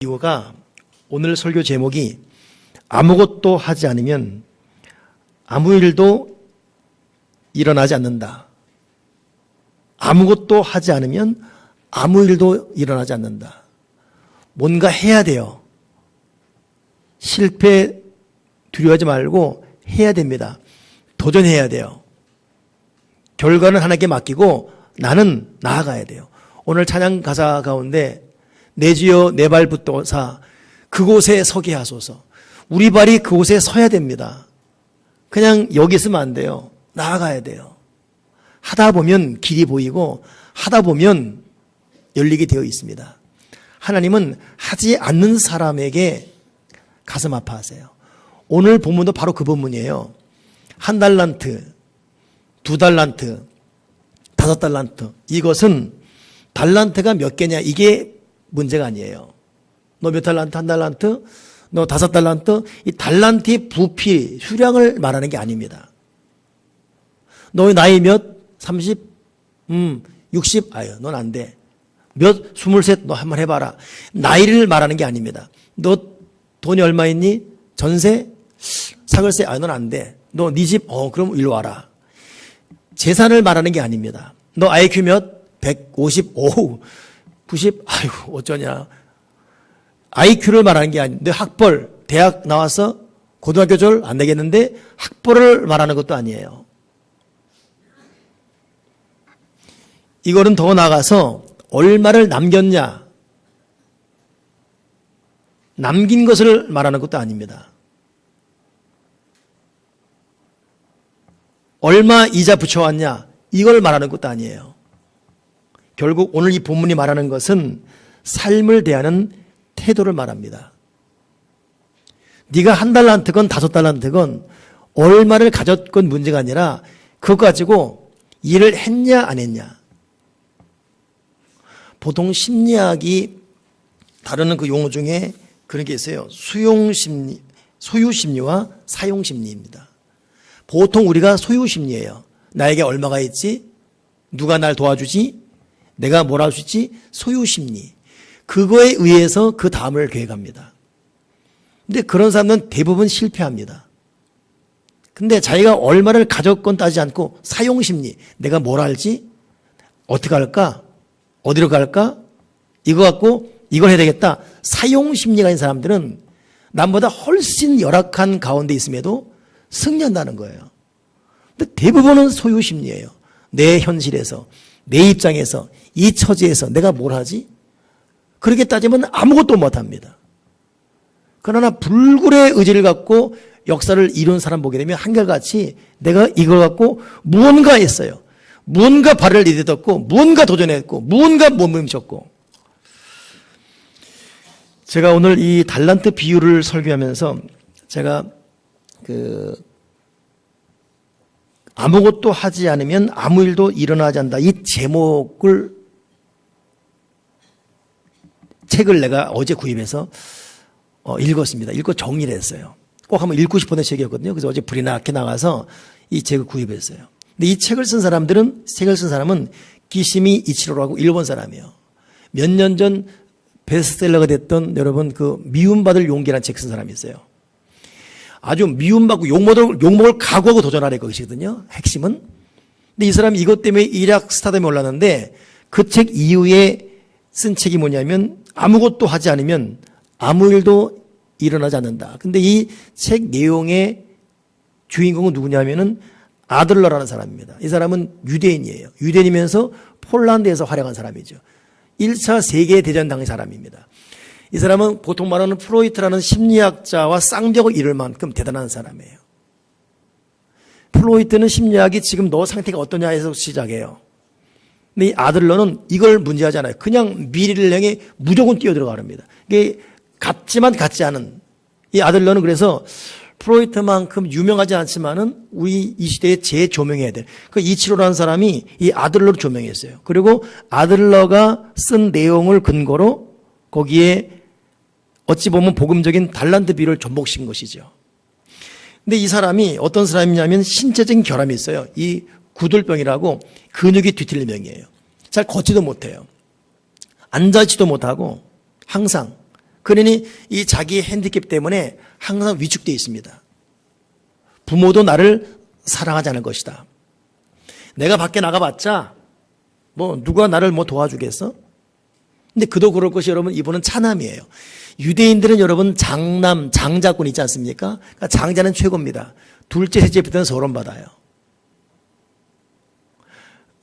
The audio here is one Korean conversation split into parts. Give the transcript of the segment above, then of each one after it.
이유가 오늘 설교 제목이 아무것도 하지 않으면 아무 일도 일어나지 않는다. 아무것도 하지 않으면 아무 일도 일어나지 않는다. 뭔가 해야 돼요. 실패 두려워하지 말고 해야 됩니다. 도전해야 돼요. 결과는 하나님께 맡기고 나는 나아가야 돼요. 오늘 찬양 가사 가운데 내 주여 내 발 붙도사 그곳에 서게 하소서. 우리 발이 그곳에 서야 됩니다. 그냥 여기 있으면 안 돼요. 나아가야 돼요. 하다 보면 길이 보이고 하다 보면 열리게 되어 있습니다. 하나님은 하지 않는 사람에게 가슴 아파하세요. 오늘 본문도 바로 그 본문이에요. 1달란트, 2달란트, 5달란트. 이것은 달란트가 몇 개냐 이게 문제가 아니에요. 너 몇 달란트, 1달란트, 너 5달란트. 이 달란트의 부피, 수량을 말하는 게 아닙니다. 너의 나이 몇? 30? 60? 아유, 넌 안 돼. 몇? 23? 너 한번 해봐라. 나이를 말하는 게 아닙니다. 너 돈이 얼마 있니? 전세? 사글세? 아유, 넌 안 돼. 너 네 집? 그럼 일로 와라. 재산을 말하는 게 아닙니다. 너 IQ 몇? 150? 90? 아이고, 어쩌냐. IQ를 말하는 게 아닌데 학벌, 대학 나와서 고등학교 졸 안 되겠는데 학벌을 말하는 것도 아니에요. 이거는 더 나아가서 얼마를 남겼냐. 남긴 것을 말하는 것도 아닙니다. 얼마 이자 붙여왔냐. 이걸 말하는 것도 아니에요. 결국 오늘 이 본문이 말하는 것은 삶을 대하는 태도를 말합니다. 네가 1달란트건 5달란트건 얼마를 가졌건 문제가 아니라 그거 가지고 일을 했냐 안 했냐. 보통 심리학이 다루는 그 용어 중에 그런 게 있어요. 수용심리, 소유심리와 사용심리입니다. 보통 우리가 소유심리예요. 나에게 얼마가 있지? 누가 날 도와주지? 내가 뭘 할 수 있지? 소유심리. 그거에 의해서 그 다음을 계획합니다. 근데 그런 사람은 대부분 실패합니다. 근데 자기가 얼마를 가졌건 따지지 않고 사용심리. 내가 뭘 할지? 어떻게 할까? 어디로 갈까? 이거 갖고 이걸 해야 되겠다. 사용심리가 있는 사람들은 남보다 훨씬 열악한 가운데 있음에도 승리한다는 거예요. 근데 대부분은 소유심리예요. 내 현실에서, 내 입장에서, 이 처지에서 내가 뭘 하지? 그렇게 따지면 아무것도 못합니다. 그러나 불굴의 의지를 갖고 역사를 이룬 사람 보게 되면 한결같이 내가 이걸 갖고 무언가 했어요. 무언가 발을 내딛었고 무언가 도전했고 무언가 몸부림쳤고. 제가 오늘 이 달란트 비유를 설교하면서 제가 아무것도 하지 않으면 아무 일도 일어나지 않는다. 이 제목을 책을 내가 어제 구입해서 읽었습니다. 읽고 정리를 했어요. 꼭 한번 읽고 싶었던 책이었거든요. 그래서 어제 불이 나게 나가서 이 책을 구입했어요. 근데 이 책을 쓴 사람은 기시미 이치로라고 일본 사람이에요. 몇 년 전 베스트셀러가 됐던 여러분 그 미움받을 용기라는 책 쓴 사람이 있어요. 아주 미움받고 욕먹을 각오하고 도전하는 것이거든요. 핵심은. 근데 이 사람이 이것 때문에 일약 스타덤에 올랐는데 그 책 이후에 쓴 책이 뭐냐면 아무것도 하지 않으면 아무 일도 일어나지 않는다. 근데 이 책 내용의 주인공은 누구냐면은 아들러라는 사람입니다. 이 사람은 유대인이에요. 유대인이면서 폴란드에서 활약한 사람이죠. 1차 세계대전 당의 사람입니다. 이 사람은 보통 말하는 프로이트라는 심리학자와 쌍벽을 이룰 만큼 대단한 사람이에요. 프로이트는 심리학이 지금 너 상태가 어떠냐 해서 시작해요. 근데 이 아들러는 이걸 문제하지 않아요. 그냥 미래를 향해 무조건 뛰어들어가랍니다. 이게 같지만 같지 않은 이 아들러는 그래서 프로이트만큼 유명하지 않지만은 우리 이 시대에 재조명해야 돼. 그 이치로라는 사람이 이 아들러를 조명했어요. 그리고 아들러가 쓴 내용을 근거로 거기에 어찌 보면 복음적인 달란트 비유를 접목시킨 것이죠. 근데 이 사람이 어떤 사람이냐면 신체적인 결함이 있어요. 이 구들병이라고 근육이 뒤틀린 병이에요. 잘 걷지도 못해요. 앉아있지도 못하고 항상 그러니 이 자기의 핸디캡 때문에 항상 위축되어 있습니다. 부모도 나를 사랑하지 않을 것이다. 내가 밖에 나가봤자 누가 나를 도와주겠어? 근데 그도 그럴 것이 여러분, 이분은 차남이에요. 유대인들은 여러분 장남, 장자권 있지 않습니까? 그러니까 장자는 최고입니다. 둘째, 셋째부터는 서론받아요.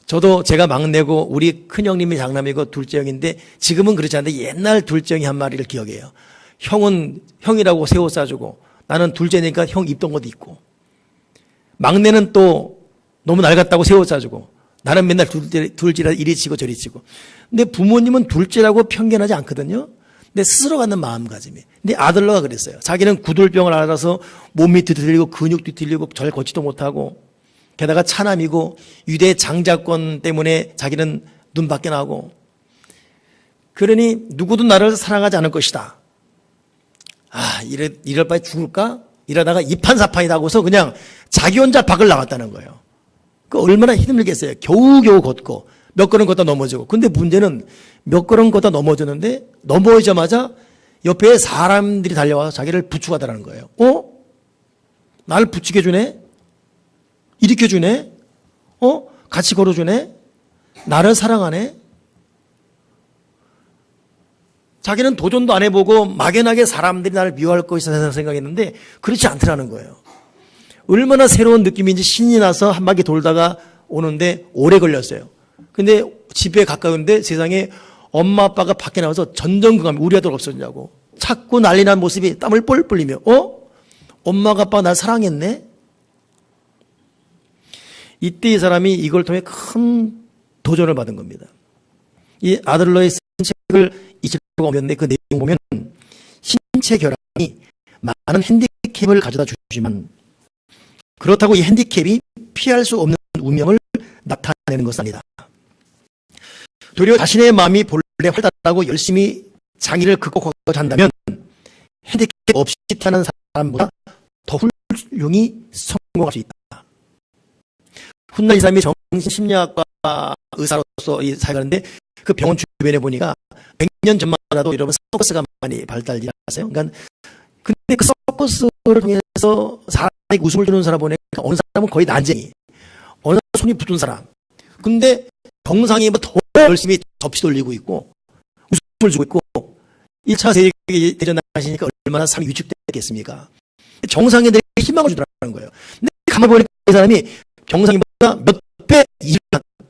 저도 제가 막내고 우리 큰형님이 장남이고 둘째 형인데 지금은 그렇지 않은데 옛날 둘째 형이 한 말을 기억해요. 형은 형이라고 새 옷 사주고 나는 둘째니까 형 입던 것도 입고, 막내는 또 너무 낡았다고 새 옷 사주고 나는 맨날 둘째라 이리 치고 저리 치고. 근데 부모님은 둘째라고 편견하지 않거든요. 근데 스스로 갖는 마음가짐이. 근데 아들러가 그랬어요. 자기는 구돌병을 앓아서 몸이 뒤틀리고 근육도 뒤틀리고 잘 걷지도 못하고, 게다가 차남이고 유대 장자권 때문에 자기는 눈 밖에 나고, 그러니 누구도 나를 사랑하지 않을 것이다. 이럴 바에 죽을까? 이러다가 이판사판이다 하고서 그냥 자기 혼자 밖을 나갔다는 거예요. 그 얼마나 힘들겠어요. 겨우겨우 걷고 몇 걸음 걷다 넘어지고. 근데 문제는 몇 걸음 걷다 넘어졌는데 넘어지자마자 옆에 사람들이 달려와서 자기를 부축하더라는 거예요. 나를 부축해주네? 일으켜주네? 같이 걸어주네? 나를 사랑하네? 자기는 도전도 안 해보고 막연하게 사람들이 나를 미워할 것이다 생각했는데 그렇지 않더라는 거예요. 얼마나 새로운 느낌인지 신이 나서 한 바퀴 돌다가 오는데 오래 걸렸어요. 근데 집에 가까운데 세상에 엄마 아빠가 밖에 나와서 전전긍긍, 우리 아들 없어지냐고 찾고 난리 난 모습이 땀을 뻘뻘 흘리며 엄마가 아빠가 날 사랑했네? 이때 이 사람이 이걸 통해 큰 도전을 받은 겁니다. 이 아들러의 쓴 책을 잊을 수가 없는데 그 내용 보면 신체 결함이 많은 핸디캡을 가져다 주지만 그렇다고 이 핸디캡이 피할 수 없는 운명을 나타내는 것은 아니다. 도리어 자신의 마음이 본래 활달하고 열심히 장애를 극복하고자 한다면 핸디캡 없이 태어난 사람보다 더 훌륭히 성공할 수 있다. 훗날 이 사람이 정신심리학과 의사로서 이 사역하는데 그 병원 주변에 보니까 100년 전만 하도 여러분 서커스가 많이 발달이 하세요. 그러니까 근데 그 서커스를 통해서 사람에게 웃음을 주는 사람 보니까 어느 사람은 거의 난쟁이, 어느 사람은 손이 붙은 사람. 근데 정상이 더 열심히 접시 돌리고 있고 웃음을 주고 있고 1차 세계대전 하시니까 얼마나 삶이 위축됐겠습니까? 정상인들에게 희망을 주더라는 거예요. 근데 가만히 보니까 이 사람이 정상인보다 몇 배 일을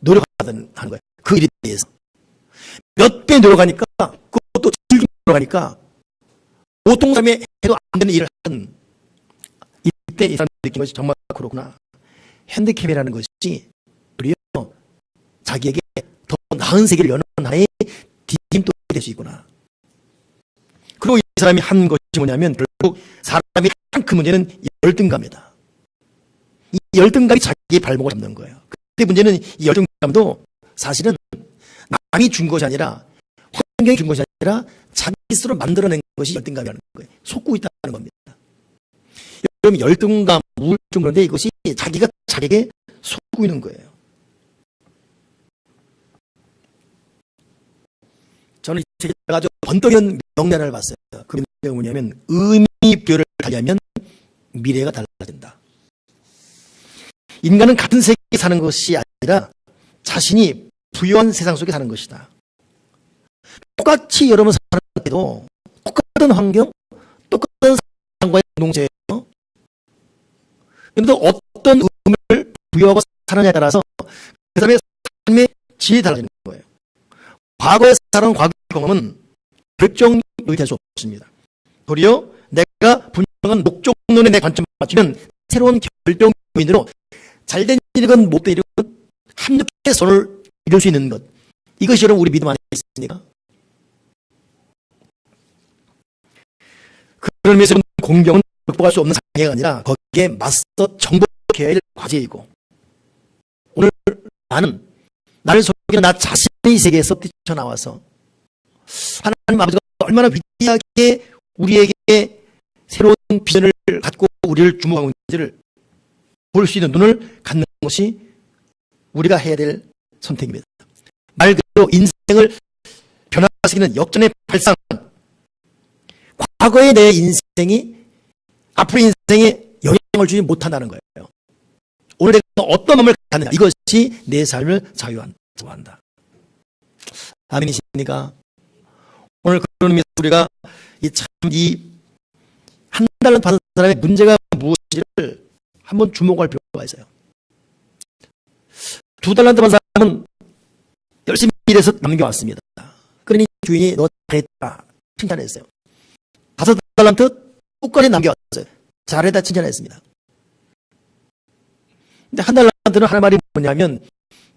노력하는 거예요. 그 일에 대해서. 몇 배 노력하니까, 그것도 즐기고 노력하니까, 보통 사람이 해도 안 되는 일을 하는, 이때 이 사람이 느낀 것이 정말 그렇구나. 핸디캡이라는 것이, 우리요, 자기에게 더 나은 세계를 여는 하나의 디딤돌이 될 수 있구나. 그리고 이 사람이 한 것이 뭐냐면, 결국 사람이 한 그 문제는 열등감이다. 이 열등감이 자기의 발목을 잡는 거예요. 근데 문제는 이 열등감도 사실은 남이 준 것이 아니라 환경이 준 것이 아니라 자기 스스로 만들어낸 것이 열등감이라는 거예요. 속고 있다는 겁니다. 여러분 열등감, 우울증 그런데 이것이 자기가 자기에게 속고 있는 거예요. 저는 이 책에 아주 번뜩이는 명례 하나를 봤어요. 그 명례가 뭐냐면 의미 부여를 달리하면 미래가 달라진다. 인간은 같은 세계에 사는 것이 아니라 자신이 부유한 세상 속에 사는 것이다. 똑같이 여러분 사는 때도 똑같은 환경, 똑같은 사람과의 공동체예요. 그런데 어떤 의미를 부여하고 사느냐에 따라서 그 사람의 삶의 질이 달라지는 거예요. 과거에 살아온 과거 경험은 결정이 될 수 없습니다. 도리어 내가 분명한 목적론에 내 관점을 맞추면 새로운 결정 요인으로 잘된 일이건 못된 일이건 합력해 선을 이룰 수 있는 것. 이것이 여러분 우리 믿음 안에 있습니까? 그런 면에서 공경은 극복할 수 없는 장애가 아니라 거기에 맞서 정복해야 할 과제이고, 오늘 나는 나를 속이는 나 자신의 세계에서 뛰쳐나와서 하나님 아버지가 얼마나 위대하게 우리에게 새로운 비전을 갖고 우리를 주목하고 있는지를 볼 수 있는 눈을 갖는 것이 우리가 해야 될 선택입니다. 말 그대로 인생을 변화시키는 역전의 발상, 과거의 내 인생이 앞으로의 인생에 영향을 주지 못한다는 거예요. 오늘 내가 어떤 마음을 갖느냐, 이것이 내 삶을 자유한다. 아멘이십니까? 오늘 그런 의미에서 우리가 한 달러 받은 사람의 문제가 무엇인지를 한번 주목할 필요가 있어요. 2달란트 받은 사람은 열심히 일해서 남겨왔습니다. 그러니 주인이 너 잘했다 칭찬했어요. 5달란트 끝까지 남겨왔어요. 잘했다 칭찬했습니다. 근데 1달란트는 하는 말이 뭐냐면,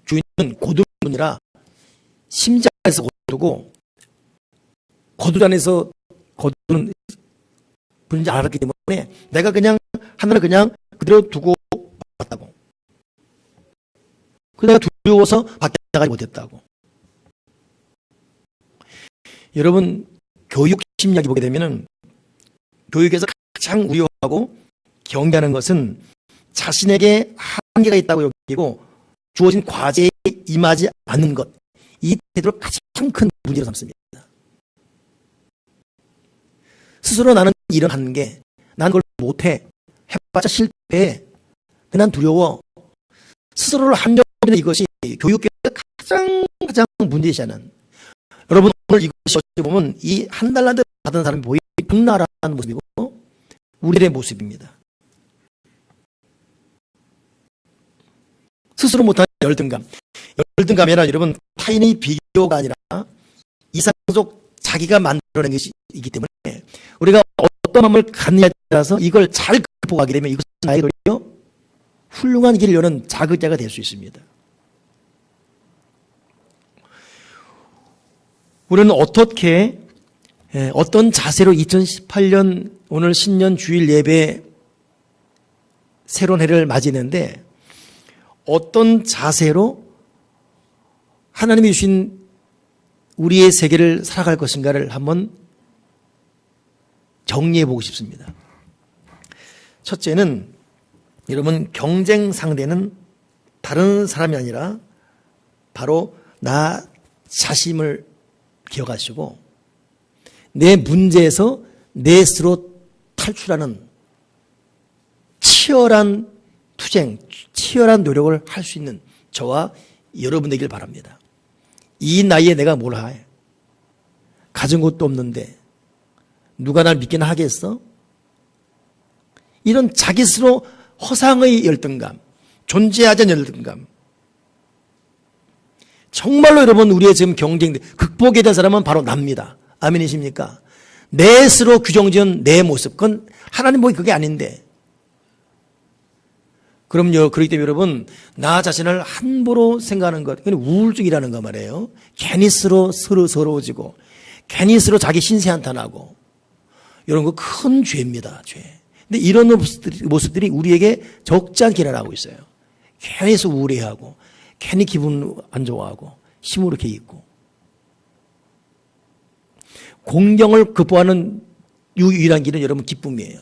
주인은 고두문이라 심장에서 거두고 거두단에서 거두는 분인지 알았기 때문에 내가 그냥 하나를 그냥 그대로 두고 왔다고. 그래서 내가 두려워서 밖에 나가지 못했다고. 여러분, 교육 심리학이 보게 되면은 교육에서 가장 우려하고 경계하는 것은 자신에게 한계가 있다고 여기고 주어진 과제에 임하지 않는 것, 이 태도를 가장 큰 문제로 삼습니다. 스스로 나는 이런 한계, 난 그걸 못해, 해봤자 실패해, 난 두려워, 스스로를 한정하는 이것이 교육계에서 가장 문제시하는, 여러분 오늘 이것이 어찌 보면 이 1달란트 받은 사람이 보이는 극나라한 모습이고 우리들의 모습입니다. 스스로 못하는 열등감. 열등감이란 여러분 타인의 비교가 아니라 이상적 자기가 만들어낸 것이기 때문에 우리가 어떤 마음을 갖느냐에 따라서 이걸 잘 극복하게 되면 이것은 나에게 훌륭한 길을 여는 자극제가 될 수 있습니다. 우리는 어떻게 어떤 자세로 2018년 오늘 신년 주일 예배 새로운 해를 맞이했는데 어떤 자세로 하나님이 주신 우리의 세계를 살아갈 것인가를 한번 정리해 보고 싶습니다. 첫째는 여러분 경쟁 상대는 다른 사람이 아니라 바로 나 자신을 기억하시고 내 문제에서 내 스스로 탈출하는 치열한 투쟁, 치열한 노력을 할 수 있는 저와 여러분 되길 바랍니다. 이 나이에 내가 뭘 해? 가진 것도 없는데 누가 날 믿기나 하겠어? 이런 자기 스스로 허상의 열등감, 존재하지 않는 열등감. 정말로 여러분 우리의 지금 경쟁, 극복에 대한 사람은 바로 납니다. 아멘이십니까? 내 스스로 규정지은 내 모습, 그건 하나님 보기 그게 아닌데. 그럼요. 그렇기 때문에 여러분 나 자신을 함부로 생각하는 것, 그건 우울증이라는 거 말이에요. 괜히 스스로 서러워지고 괜히 스스로 자기 신세 한탄하고 이런 거 큰 죄입니다. 죄. 근데 이런 모습들이 우리에게 적지 않게 일어나고 있어요. 괜히 우울해하고 괜히 기분 안 좋아하고 시무룩해 있고 공경을 극복하는 유일한 길은 여러분 기쁨이에요.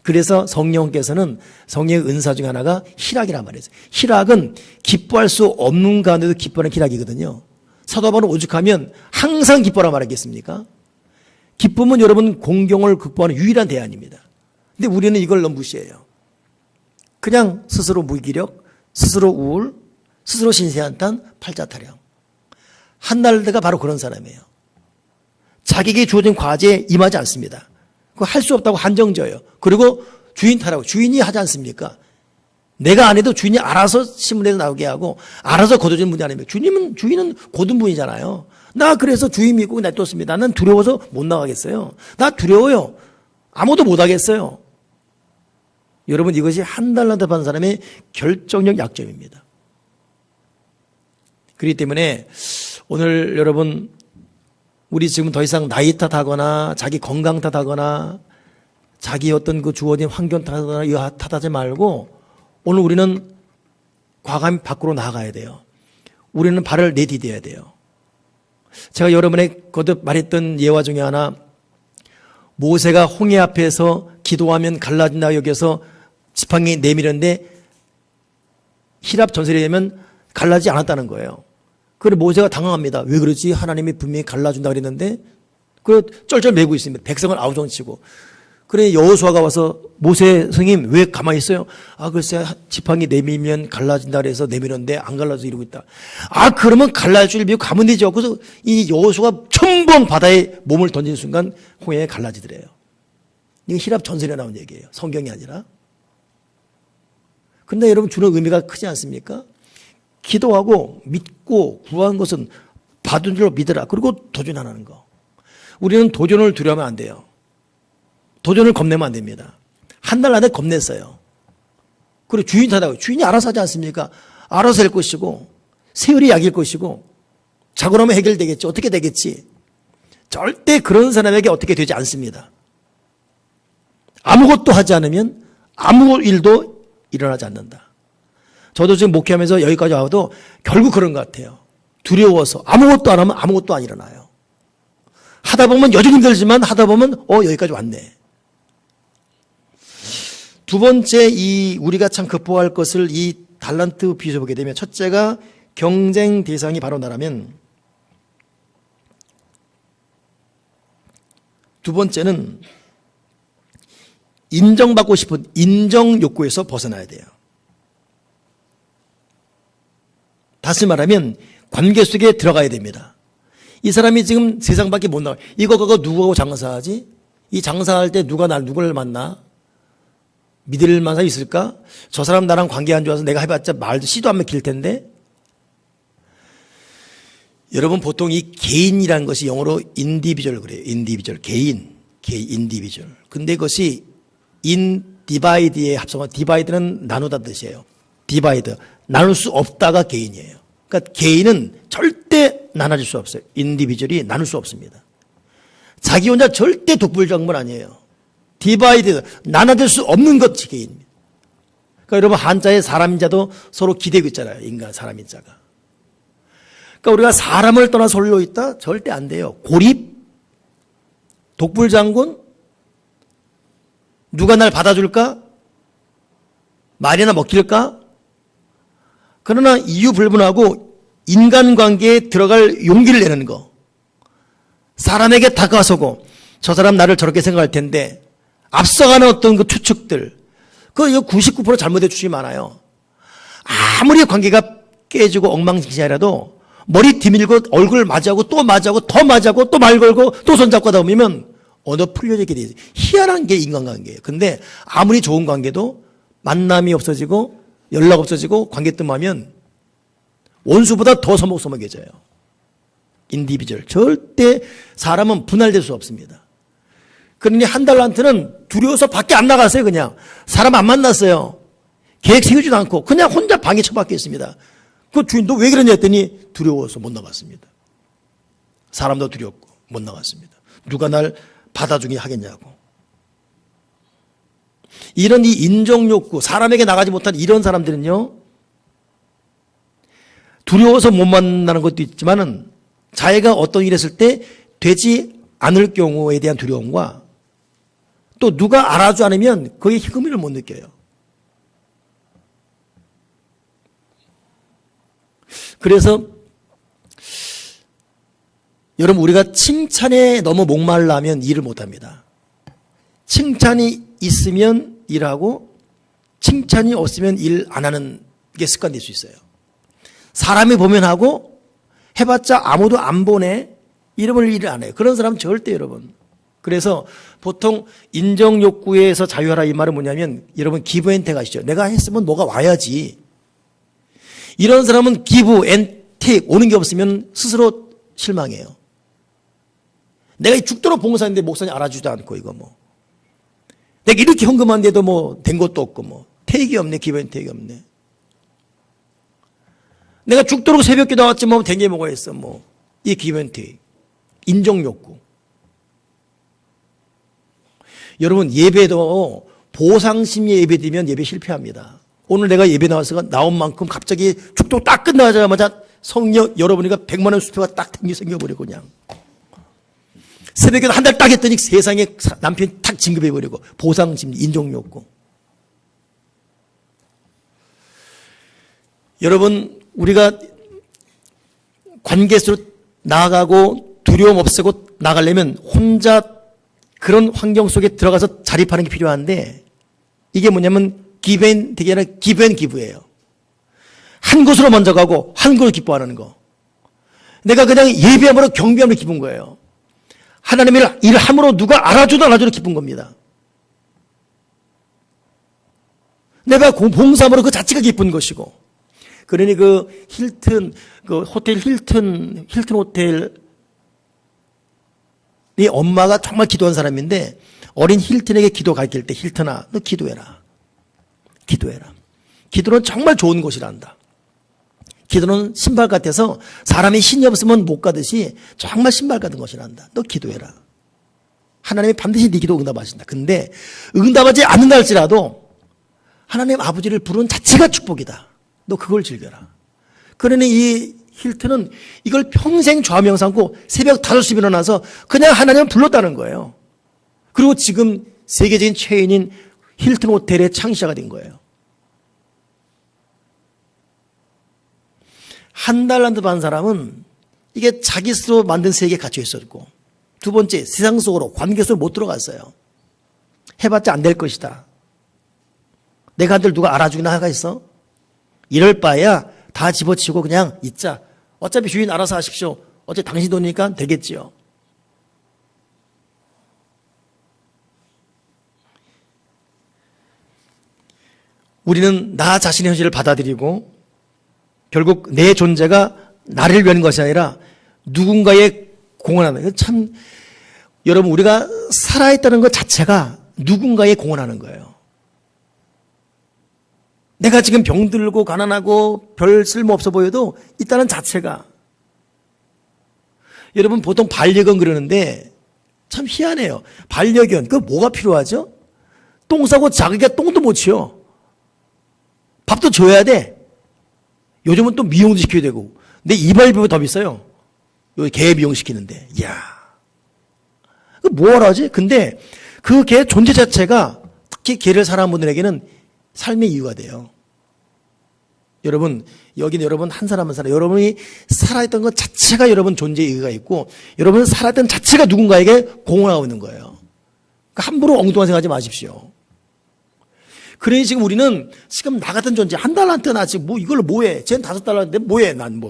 그래서 성령께서는 성령의 은사 중 하나가 희락이란 말이에요. 희락은 기뻐할 수 없는 가운데도 기뻐하는 희락이거든요. 사도 바울은 오죽하면 항상 기뻐라 말하겠습니까? 기쁨은 여러분 공경을 극복하는 유일한 대안입니다. 근데 우리는 이걸 너무 무시해요. 그냥 스스로 무기력, 스스로 우울, 스스로 신세한탄, 팔자타령. 한날대가 바로 그런 사람이에요. 자기에게 주어진 과제에 임하지 않습니다. 그거 할 수 없다고 한정져요. 그리고 주인 탓하고 주인이 하지 않습니까? 내가 안 해도 주인이 알아서 신문에서 나오게 하고 알아서 거둬주는 분이 아닙니까? 주인은 고든 분이잖아요. 나 그래서 주인 믿고 냅뒀습니다. 나는 두려워서 못 나가겠어요. 나 두려워요. 아무도 못 하겠어요. 여러분 이것이 1달란트 받은 사람의 결정적 약점입니다. 그렇기 때문에 오늘 여러분 우리 지금 더 이상 나이 탓하거나 자기 건강 탓하거나 자기 어떤 그 주어진 환경 탓하거나 이거 탓하지 말고 오늘 우리는 과감히 밖으로 나가야 돼요. 우리는 발을 내디뎌야 돼요. 제가 여러분에 거듭 말했던 예화 중에 하나, 모세가 홍해 앞에서 기도하면 갈라진다 여겨서 지팡이 내밀었는데 히랍 전설에 의하면 갈라지지 않았다는 거예요. 그래 모세가 당황합니다. 왜 그러지? 하나님이 분명히 갈라준다 그랬는데 그 쩔쩔 매고 있습니다. 백성을 아우성치고. 그래 여호수아가 와서 모세 스님 왜 가만히 있어요? 아 글쎄 지팡이 내밀면 갈라진다 그래서 내밀었는데 안 갈라져 이러고 있다. 아 그러면 갈라질 줄 믿고 가면 되죠. 그래서 이 여호수아가 첨벙 바다에 몸을 던진 순간 홍해에 갈라지더래요. 이게 히랍 전설에 나온 얘기예요. 성경이 아니라. 근데 여러분 주는 의미가 크지 않습니까? 기도하고 믿고 구한 것은 받은 줄로 믿으라. 그리고 도전하라는 거. 우리는 도전을 두려워하면 안 돼요. 도전을 겁내면 안 됩니다. 한 달 안에 겁냈어요. 그리고 주인 탓하고 주인이 알아서 하지 않습니까? 알아서 할 것이고 세월이 약일 것이고 자고 나면 해결되겠지. 어떻게 되겠지. 절대 그런 사람에게 어떻게 되지 않습니다. 아무것도 하지 않으면 아무 일도 일어나지 않는다. 저도 지금 목회하면서 여기까지 와도 결국 그런 것 같아요. 두려워서 아무것도 안 하면 아무것도 안 일어나요. 하다 보면 여전히 힘들지만 하다 보면 여기까지 왔네. 두 번째 우리가 참 극복할 것을 이 달란트 비유에서 보게 되면 첫째가 경쟁 대상이 바로 나라면 두 번째는 인정받고 싶은 인정 욕구에서 벗어나야 돼요. 다시 말하면 관계 속에 들어가야 됩니다. 이 사람이 지금 세상밖에 못 나와. 이거 그거 누구하고 장사하지? 이 장사할 때 누구를 만나? 믿을 만한 사람이 있을까? 저 사람 나랑 관계 안 좋아서 내가 해봤자 말도 씨도 안 먹힐 텐데. 여러분 보통 이 개인이라는 것이 영어로 인디비주얼 그래요. 인디비주얼 개인 인디비주얼. 근데 그것이 인디바이드의 합성어. 디바이드는 나누다 뜻이에요. 디바이드 나눌 수 없다가 개인이에요. 그러니까 개인은 절대 나눠질 수 없어요. 인디비주얼이 나눌 수 없습니다. 자기 혼자 절대 독불장군 아니에요. 디바이드 나눠질 수 없는 것이 개인입니다. 그러니까 여러분 한자에 사람인자도 서로 기대고 있잖아요. 인간 사람인자가. 그러니까 우리가 사람을 떠나 홀로 있다? 절대 안 돼요. 고립, 독불장군, 누가 날 받아줄까? 말이나 먹힐까? 그러나 이유 불문하고 인간관계에 들어갈 용기를 내는 거. 사람에게 다가서고 저 사람 나를 저렇게 생각할 텐데 앞서가는 어떤 그 추측들. 그거 99% 잘못된 추측이 많아요. 아무리 관계가 깨지고 엉망진창이라도 머리 뒤밀고 얼굴 맞이하고 또 맞이하고 더 맞이하고 또 말 걸고 또 손잡고 하다 보면 어느 풀려지게 되지. 희한한 게 인간관계예요. 근데 아무리 좋은 관계도 만남이 없어지고 연락 없어지고 관계 뜸하면 원수보다 더 서먹서먹해져요. 인디비주얼. 절대 사람은 분할될 수 없습니다. 그러니 한 달란트는 두려워서 밖에 안 나갔어요. 그냥 사람 안 만났어요. 계획 세우지도 않고 그냥 혼자 방에 처박혀 있습니다. 그 주인도 왜 그러냐 했더니 두려워서 못 나갔습니다. 사람도 두렵고 못 나갔습니다. 누가 날 받아주게 하겠냐고. 이런 이 인정욕구, 사람에게 나가지 못한 이런 사람들은요, 두려워서 못 만나는 것도 있지만은 자기가 어떤 일을 했을 때 되지 않을 경우에 대한 두려움과 또 누가 알아주지 않으면 거기에 희금을 못 느껴요. 그래서 여러분 우리가 칭찬에 너무 목말라면 일을 못합니다. 칭찬이 있으면 일하고 칭찬이 없으면 일 안 하는 게 습관될 수 있어요. 사람이 보면 하고 해봤자 아무도 안 보네 이러면 일을 안 해요. 그런 사람은 절대 여러분. 그래서 보통 인정욕구에서 자유하라 이 말은 뭐냐면 여러분 기브 앤 테이크 아시죠? 내가 했으면 뭐가 와야지. 이런 사람은 기브 앤 테이크 오는 게 없으면 스스로 실망해요. 내가 죽도록 봉사했는데 목사님 알아주지도 않고 이거 뭐. 내가 이렇게 헌금한데도 뭐 된 것도 없고 뭐. 테이크 없네. 기브 앤 테이크 없네. 내가 죽도록 새벽 기도 나왔지 뭐 된 게 뭐가 있어 뭐. 이 기브 앤 테이크. 인정욕구. 여러분 예배도 보상심에 예배드리면 예배 실패합니다. 오늘 내가 예배 나온 만큼 갑자기 축도 딱 끝나자마자 성령 여러분이가 100만 원 수표가 딱 생겨버리고 그냥. 새벽에 한 달 딱 했더니 세상에 남편이 탁 진급해버리고 보상심, 인정욕구. 여러분 우리가 관계 속으로 나아가고 두려움 없애고 나가려면 혼자 그런 환경 속에 들어가서 자립하는 게 필요한데, 이게 뭐냐면 기브앤 되게 아니라 기브앤 기브예요. 한 곳으로 먼저 가고 한 곳으로 기뻐하는 거. 내가 그냥 예배함으로 경배함으로 기쁜 거예요. 하나님의 일을 함으로 누가 알아주도 안 알아줘도 기쁜 겁니다. 내가 봉사함으로 그 자체가 기쁜 것이고. 그러니 그 힐튼, 그 호텔 힐튼 호텔 이 엄마가 정말 기도한 사람인데, 어린 힐튼에게 기도 가르칠 때, 힐튼아, 너 기도해라. 기도해라. 기도는 정말 좋은 곳이란다. 기도는 신발 같아서 사람이 신이 없으면 못 가듯이 정말 신발 같은 것이란다. 너 기도해라. 하나님이 반드시 네 기도 응답하신다. 근데 응답하지 않는다 할지라도 하나님 아버지를 부르는 자체가 축복이다. 너 그걸 즐겨라. 그러니 이 힐튼은 이걸 평생 좌명 삼고 새벽 5시에 일어나서 그냥 하나님을 불렀다는 거예요. 그리고 지금 세계적인 체인인 힐튼 호텔의 창시자가 된 거예요. 한 달란트 받은 사람은 이게 자기 스스로 만든 세계에 갇혀 있었고, 두 번째, 세상 속으로, 관계 속으로 못 들어갔어요. 해봤자 안 될 것이다. 내가 한들 누가 알아주기나 하겠어? 이럴 바에야 다 집어치우고 그냥 있자. 어차피 주인 알아서 하십시오. 어차피 당신 돈이니까 되겠지요. 우리는 나 자신의 현실을 받아들이고 결국 내 존재가 나를 위한 것이 아니라 누군가에 공헌하는, 참 여러분, 우리가 살아있다는 것 자체가 누군가에 공헌하는 거예요. 내가 지금 병들고 가난하고 별 쓸모없어 보여도 있다는 자체가. 여러분, 보통 반려견 그러는데 참 희한해요. 반려견, 그 뭐가 필요하죠? 똥 싸고 자기가 똥도 못 치워. 밥도 줘야 돼. 요즘은 또 미용도 시켜야 되고. 근데 이발비보다 더 비싸요. 여기 개 미용 시키는데. 이야. 그 뭐하러 하지? 근데 그 개 존재 자체가 특히 개를 사랑하는 분들에게는 삶의 이유가 돼요. 여러분, 여기는 여러분 한 사람은 여러분이 살아있던 것 자체가 여러분 존재의 의의가 있고, 여러분 살아있던 자체가 누군가에게 공헌하고 있는 거예요. 그러니까 함부로 엉뚱한 생각하지 마십시오. 그러니 지금 우리는 지금 나 같은 존재, 한 달란트 나 지금 뭐 이걸로 뭐해? 쟤는 5달란트인데 뭐해? 난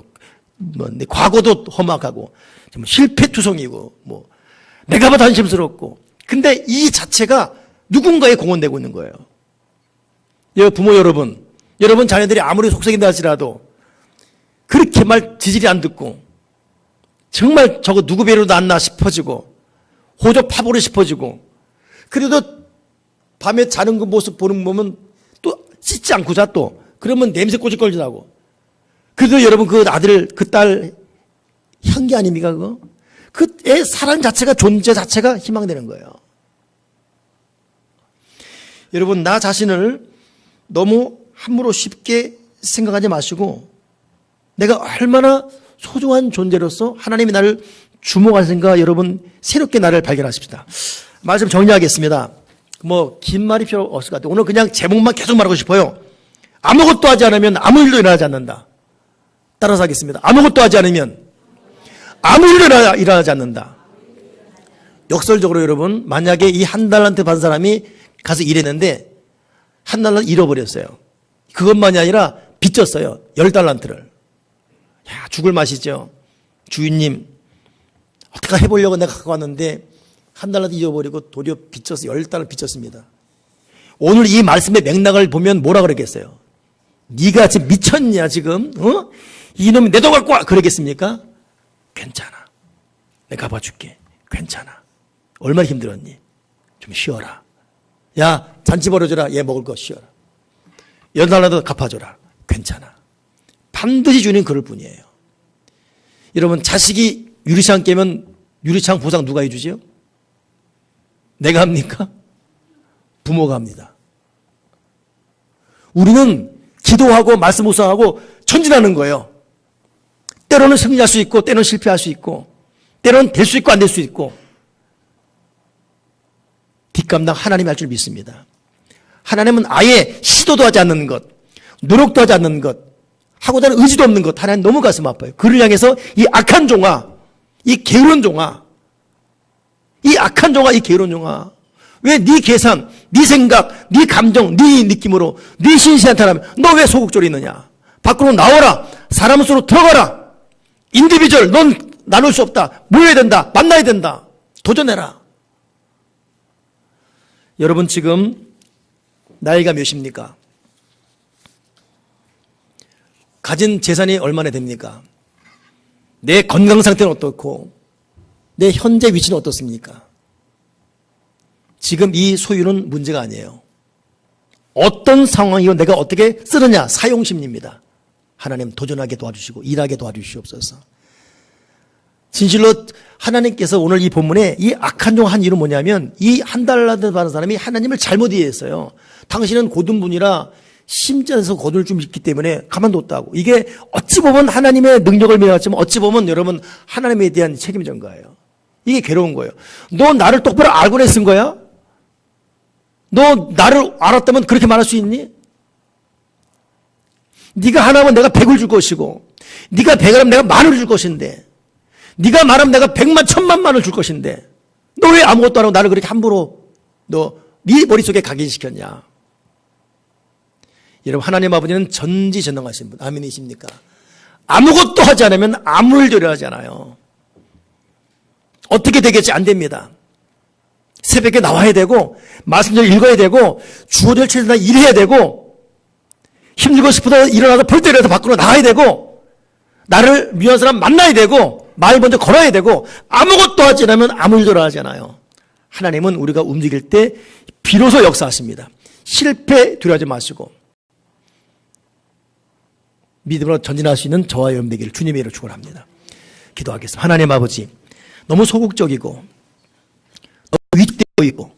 내 과거도 험악하고, 실패투성이고, 내가 봐도 한심스럽고. 근데 이 자체가 누군가에 공헌되고 있는 거예요. 부모 여러분 자녀들이 아무리 속썩인다 할지라도 그렇게 말 지질이 안 듣고 정말 저거 누구 배로도 안 나 싶어지고 호적 파보려 싶어지고, 그래도 밤에 자는 그 모습 보면 또 씻지 않고 자 또. 그러면 냄새 꼬질꼬질하고. 그래도 여러분 그 아들 그 딸 향기 아닙니까 그거? 그 애 사랑 자체가, 존재 자체가 희망되는 거예요. 여러분, 나 자신을 너무 함부로 쉽게 생각하지 마시고, 내가 얼마나 소중한 존재로서 하나님이 나를 주목하시는가, 여러분 새롭게 나를 발견하십시다. 말씀 정리하겠습니다. 긴 말이 필요 없을 것 같아요. 오늘 그냥 제목만 계속 말하고 싶어요. 아무것도 하지 않으면 아무 일도 일어나지 않는다. 따라서 하겠습니다. 아무것도 하지 않으면 아무 일도 일어나지 않는다. 역설적으로 여러분, 만약에 이 한 달란트 받은 사람이 가서 일했는데 한 달란트 잃어버렸어요. 그것만이 아니라 빚졌어요. 10달란트를. 야, 죽을 맛이죠. 주인님, 어떻게 해보려고 내가 갖고 왔는데 한 달란트 잃어버리고 도리어 빚져서 10달러 빚졌습니다. 오늘 이 말씀의 맥락을 보면 뭐라 그러겠어요? 네가 지금 미쳤냐 지금? 이놈이 내 돈 갖고 와! 그러겠습니까? 괜찮아. 내가 갚아줄게. 괜찮아. 얼마나 힘들었니? 좀 쉬어라. 야, 잔치 벌어줘라. 얘 먹을 거 쉬어라. 10달러도 갚아줘라. 괜찮아. 반드시 주는 그럴 뿐이에요. 여러분, 자식이 유리창 깨면 유리창 보상 누가 해주지요? 내가 합니까? 부모가 합니다. 우리는 기도하고 말씀 묵상하고 전진하는 거예요. 때로는 승리할 수 있고, 때로는 실패할 수 있고, 때로는 될 수 있고 안 될 수 있고, 뒷감당 하나님이 할 줄 믿습니다. 하나님은 아예 시도도 하지 않는 것, 노력도 하지 않는 것, 하고자 하는 의지도 없는 것, 하나님 너무 가슴 아파요. 그를 향해서 이 악한 종아, 이 게으른 종아, 이 악한 종아, 이 게으른 종아, 왜 네 계산, 네 생각, 네 감정, 네 느낌으로 네 신신한탄하면 너 왜 소극적으로 있느냐? 밖으로 나와라. 사람 속으로 들어가라. 인디비주얼, 넌 나눌 수 없다. 모여야 된다. 만나야 된다. 도전해라. 여러분 지금 나이가 몇입니까? 가진 재산이 얼마나 됩니까? 내 건강 상태는 어떻고 내 현재 위치는 어떻습니까? 지금 이 소유는 문제가 아니에요. 어떤 상황이고 내가 어떻게 쓰느냐, 사용심리입니다. 하나님 도전하게 도와주시고 일하게 도와주시옵소서. 진실로 하나님께서 오늘 이 본문에 이 악한 종 한 일은 뭐냐면 이 한 달란트 받은 사람이 하나님을 잘못 이해했어요. 당신은 고든 분이라 심전에서 거둘 좀 있기 때문에 가만뒀다고. 이게 어찌 보면 하나님의 능력을 믿었지만 어찌 보면 여러분 하나님에 대한 책임 전가예요. 이게 괴로운 거예요. 너 나를 똑바로 알고 쓴 거야? 너 나를 알았다면 그렇게 말할 수 있니? 네가 하나면 내가 100을 줄 것이고 네가 100을 하면 내가 10,000을 줄 것인데 네가 말하면 내가 100만 1000만만을 줄 것인데 너 왜 아무것도 안 하고 나를 그렇게 함부로 네 머릿속에 각인시켰냐? 여러분 하나님 아버지는 전지전능하신 분. 아멘이십니까? 아무것도 하지 않으면 아무를 조련하잖아요. 어떻게 되겠지? 안 됩니다. 새벽에 나와야 되고 말씀을 읽어야 되고 주어질 최선을 일해야 되고 힘들고 싶어도 일어나서 벌떡 일어나서 밖으로 나가야 되고 나를 미워하는 사람 만나야 되고 말 먼저 걸어야 되고 아무것도 하지 않으면 아무 일도 하잖아요. 하나님은 우리가 움직일 때 비로소 역사하십니다. 실패 두려워하지 마시고 믿음으로 전진할 수 있는 저와 여러분 되기를 주님의 이름으로 축원합니다. 기도하겠습니다. 하나님 아버지, 너무 소극적이고 너무 위축되어 있고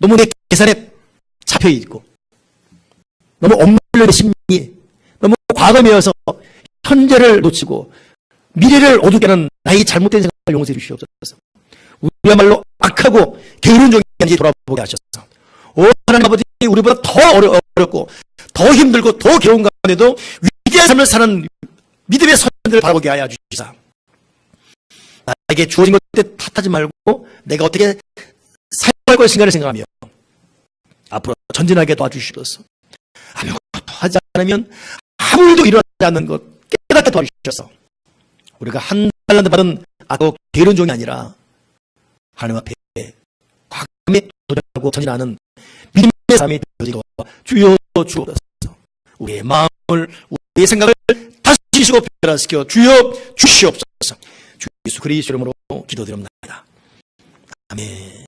너무 내 계산에 잡혀 있고 너무 억눌린 심리, 너무 과감해서 현재를 놓치고 미래를 어둡게 하는 나의 잘못된 생각을 용서해 주시옵소서. 우리야말로 악하고 게으른 종인지 돌아보게 하셔서 오 하나님 아버지, 우리보다 더 어렵고 더 힘들고 더 괴로운 가운데도 위대한 삶을 사는 믿음의 선들을 바라보게 하여 주시사 나에게 주어진 것에 탓하지 말고 내가 어떻게 사용할 것인가를 생각하며 앞으로 전진하게 도와주시옵소서. 아무것도 하지 않으면 아무 일도 일어나지 않는 것 깨닫게 도와주셔서 우리가 한 달란트 받은 악하고 게으른 종이 아니라 하나님 앞에 과감히 도전하고 전진하는 믿음의 삶이 되어지고 주여 주옵소서. 우리의 마음을 우리의 생각을 다시 주시고 변화시켜 주여 주시옵소서. 주 예수 그리스도 이름으로 기도드립니다. 아멘.